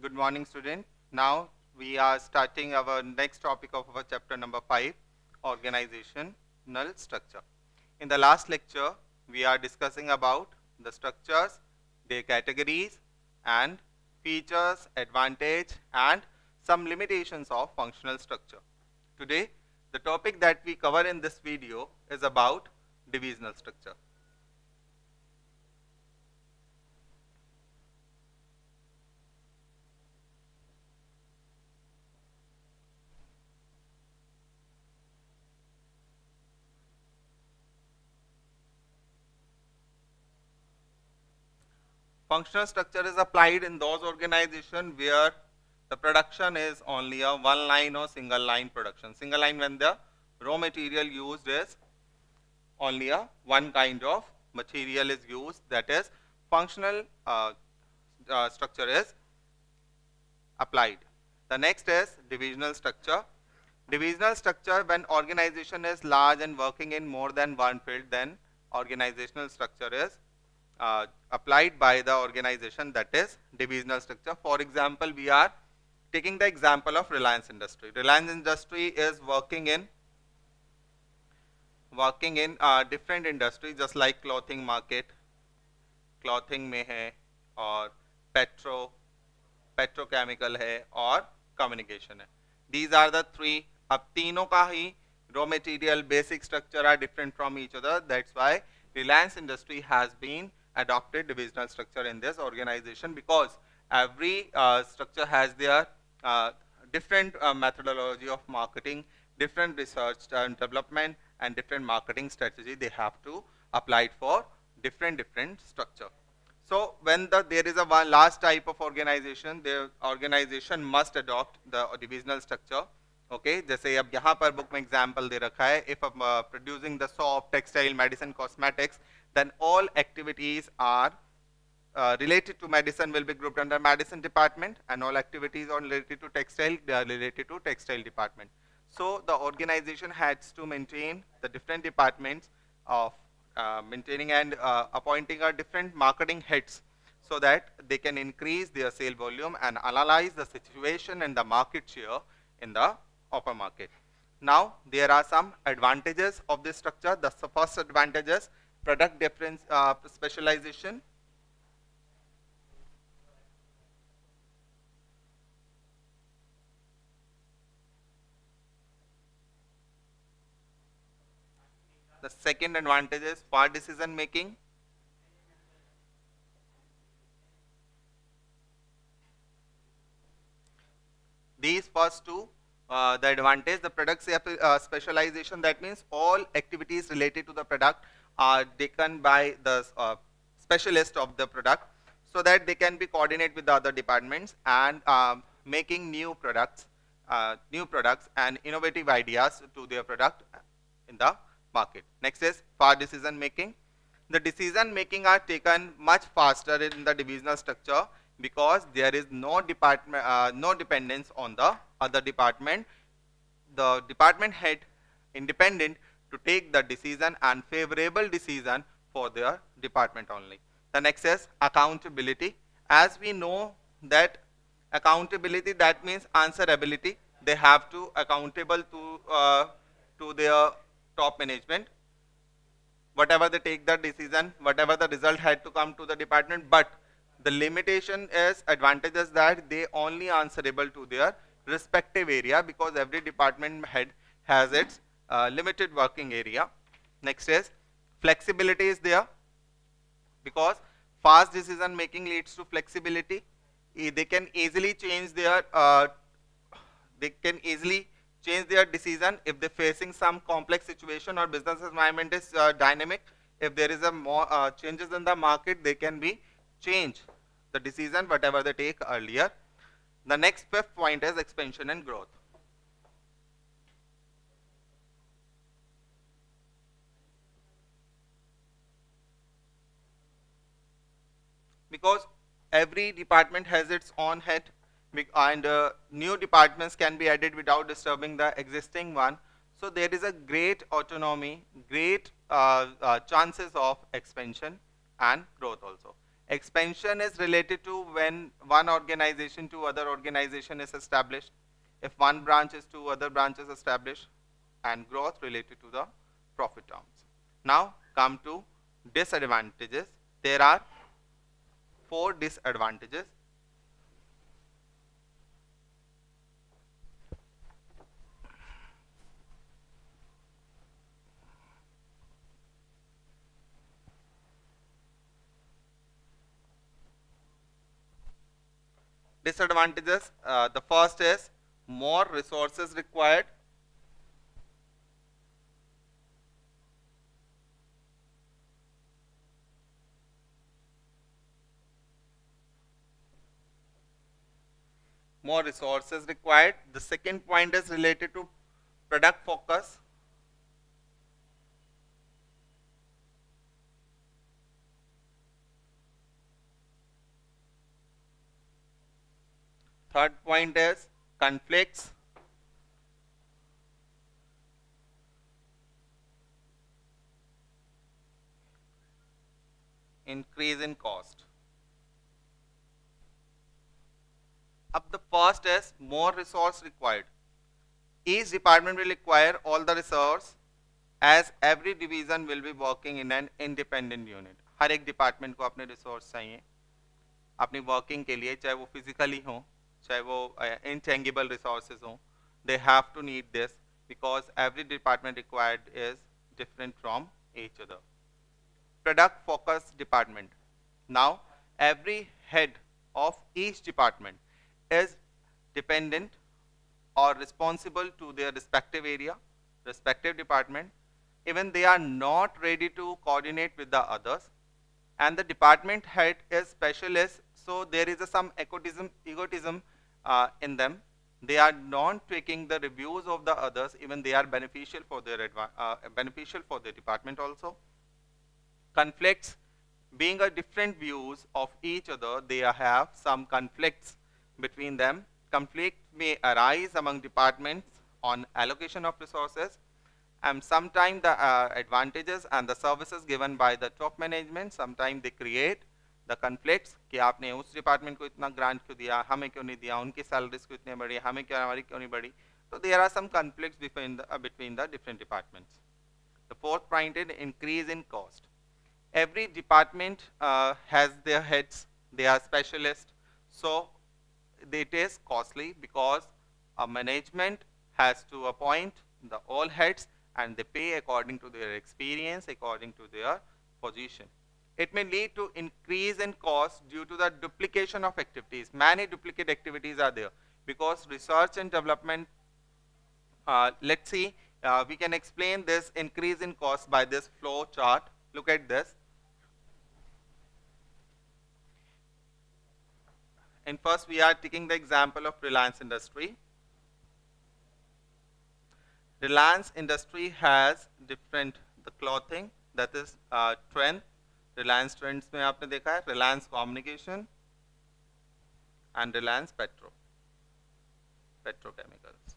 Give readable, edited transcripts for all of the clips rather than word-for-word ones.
Good morning, student. Now we are starting our next topic of our chapter number 5, organizational structure. In the last lecture, we are discussing about the structures, their categories and features, advantage and some limitations of functional structure. Today, the topic that we cover in this video is about divisional structure. Functional structure is applied in those organizations where the production is only a one line or single line production. Single line when the raw material used is only a one kind of material is used, that is functional structure is applied. The next is divisional structure. Divisional structure, when organization is large and working in more than one field, then organizational structure is applied by the organization, that is divisional structure. For example, we are taking the example of Reliance Industry. Reliance Industry is working in different industries, just like clothing market, clothing में है और petrochemical है और communication है. These are the three. अब तीनों का ही raw material basic structure are different from each other. That's why Reliance Industry has been adopted divisional structure in this organization, because every structure has their different methodology of marketing, different research and development and different marketing strategy they have to apply it for different structure. So when there is a one last type of organization, the organization must adopt the divisional structure. Okay, जैसे अब यहाँ पर book में example दे रखा है, if producing the soap, textile, medicine, cosmetics, then all activities are related to medicine will be grouped under medicine department, and all activities are related to textile, they are related to textile department. So the organization has to maintain the different departments of maintaining and appointing a different marketing heads, so that they can increase their sale volume and analyze the situation and the market share in the upper market. Now there are some advantages of this structure. The first advantage is product difference specialization. The second advantage is fast decision making. These first two, the advantage, the product specialization, that means all activities related to the product are taken by the specialist of the product, so that they can be coordinated with the other departments and making new products and innovative ideas to their product in the market. Next is fast decision making. The decision making are taken much faster in the divisional structure, because there is no department, no dependence on the other department. The department head independent to take the decision and favorable decision for their department only. The next is accountability. As we know that accountability, that means answerability. They have to accountable to their top management. Whatever they take the decision, whatever the result had to come to the department, but the limitation is advantages that they only answerable to their respective area, because every department head has its limited working area. Next is flexibility is there, because fast decision making leads to flexibility. They can easily change their decision if they're facing some complex situation or business environment is dynamic. If there is a more changes in the market, they can be change the decision whatever they take earlier. The next fifth point is expansion and growth. Because every department has its own head, and new departments can be added without disturbing the existing one. So there is a great autonomy, great chances of expansion and growth also. Expansion is related to when one organization to other organization is established. If one branch is to other branches established, and growth related to the profit terms. Now come to disadvantages. There are 4 disadvantages. Disadvantages, the first is more resources required. More resources required. The second point is related to product focus. Third point is conflicts. Increase in cost. Up the first is more resource required. Each department will require all the resource as every division will be working in an independent unit. हर एक department को अपने resource चाहिए अपनी working के लिए, चाहे वो physically हो, चाहे वो intangible resources हो. They have to need this because every department required is different from each other. Product focus department. Now every head of each department is dependent or responsible to their respective area, respective department. Even they are not ready to coordinate with the others, and the department head is specialist, so there is some egotism in them. They are not taking the reviews of the others, even they are beneficial for their department also. Conflicts, being a different views of each other, they have some conflicts between them. Conflict may arise among departments on allocation of resources, and sometimes the advantages and the services given by the top management, sometimes they create the conflicts कि आपने उस department को इतना grant क्यों दिया, हमें क्यों नहीं दिया, उनकी salaries को इतने बढ़ी, हमें क्यों हमारी क्यों नहीं बढ़ी. So there are some conflicts between the different departments. The fourth point is increase in cost. Every department has their heads, they are specialists, so it is costly because a management has to appoint the all heads and they pay according to their experience, according to their position. It may lead to increase in cost due to the duplication of activities. Many duplicate activities are there because research and development, let's see, we can explain this increase in cost by this flow chart. Look at this. And first we are taking the example of Reliance Industry. Reliance Industry has different, the clothing, that is Trend. Reliance Trends में आपने देखा है, Reliance Communication and Reliance Petrochemicals.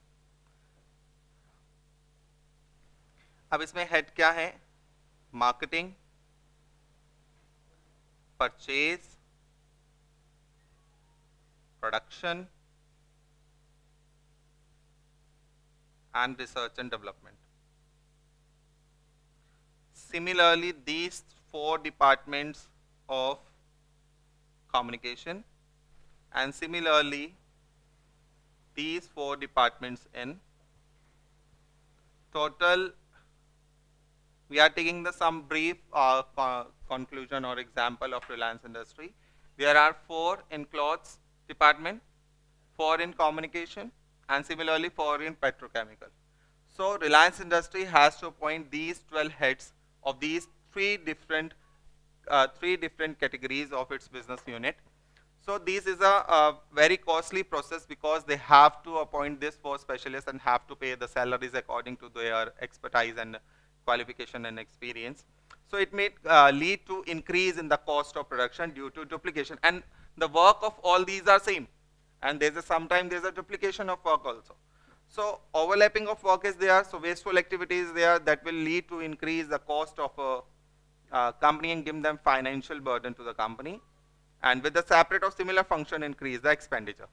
अब इसमें head क्या है? Marketing, purchase, production and research and development. Similarly, these 4 departments of communication, and similarly these 4 departments in total. We are taking some brief conclusion or example of Reliance Industry. There are 4 in clothes department, 4 in communication, and similarly 4 in petrochemical. So Reliance Industry has to appoint these 12 heads of these three different categories of its business unit. So this is a very costly process because they have to appoint these 4 specialists and have to pay the salaries according to their expertise and qualification and experience. So it may lead to increase in the cost of production due to duplication, and the work of all these are same, and sometimes there's a duplication of work also. So overlapping of work is there, so wasteful activities there that will lead to increase the cost of a company and give them financial burden to the company. and with the separate or similar function increase the expenditure.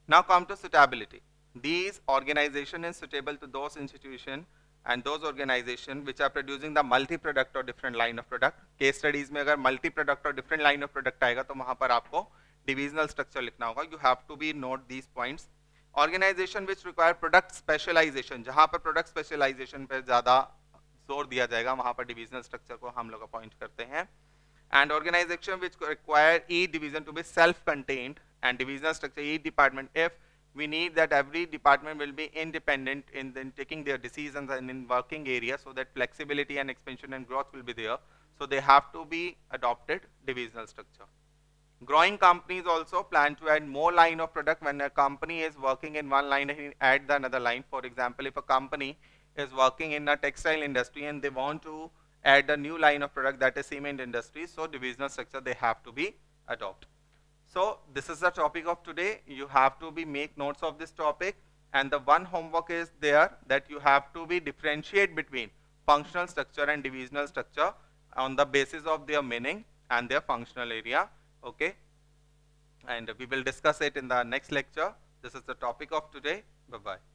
Now come to suitability. These organization is suitable to those institution and those organization which are producing the multi-product or different line of product. Case studies में अगर multi-product or different line of product आएगा तो वहाँ पर आपको divisional structure लिखना होगा. You have to be note these points. Organization which require product specialization, जहाँ पर product specialization पे ज़्यादा जोर दिया जाएगा वहाँ पर divisional structure को हम लोग appoint करते हैं. And organization which require each division to be self-contained and divisional structure each department, if we need that every department will be independent in taking their decisions and in working areas, so that flexibility and expansion and growth will be there. So they have to be adopted divisional structure. Growing companies also plan to add more line of product. When a company is working in one line, and add the another line. For example, if a company is working in a textile industry and they want to add a new line of product, that is cement industry, so divisional structure they have to be adopted. So this is the topic of today. You have to be make notes of this topic, and the one homework is there that you have to be differentiate between functional structure and divisional structure on the basis of their meaning and their functional area. Okay, and we will discuss it in the next lecture. This is the topic of today. Bye bye.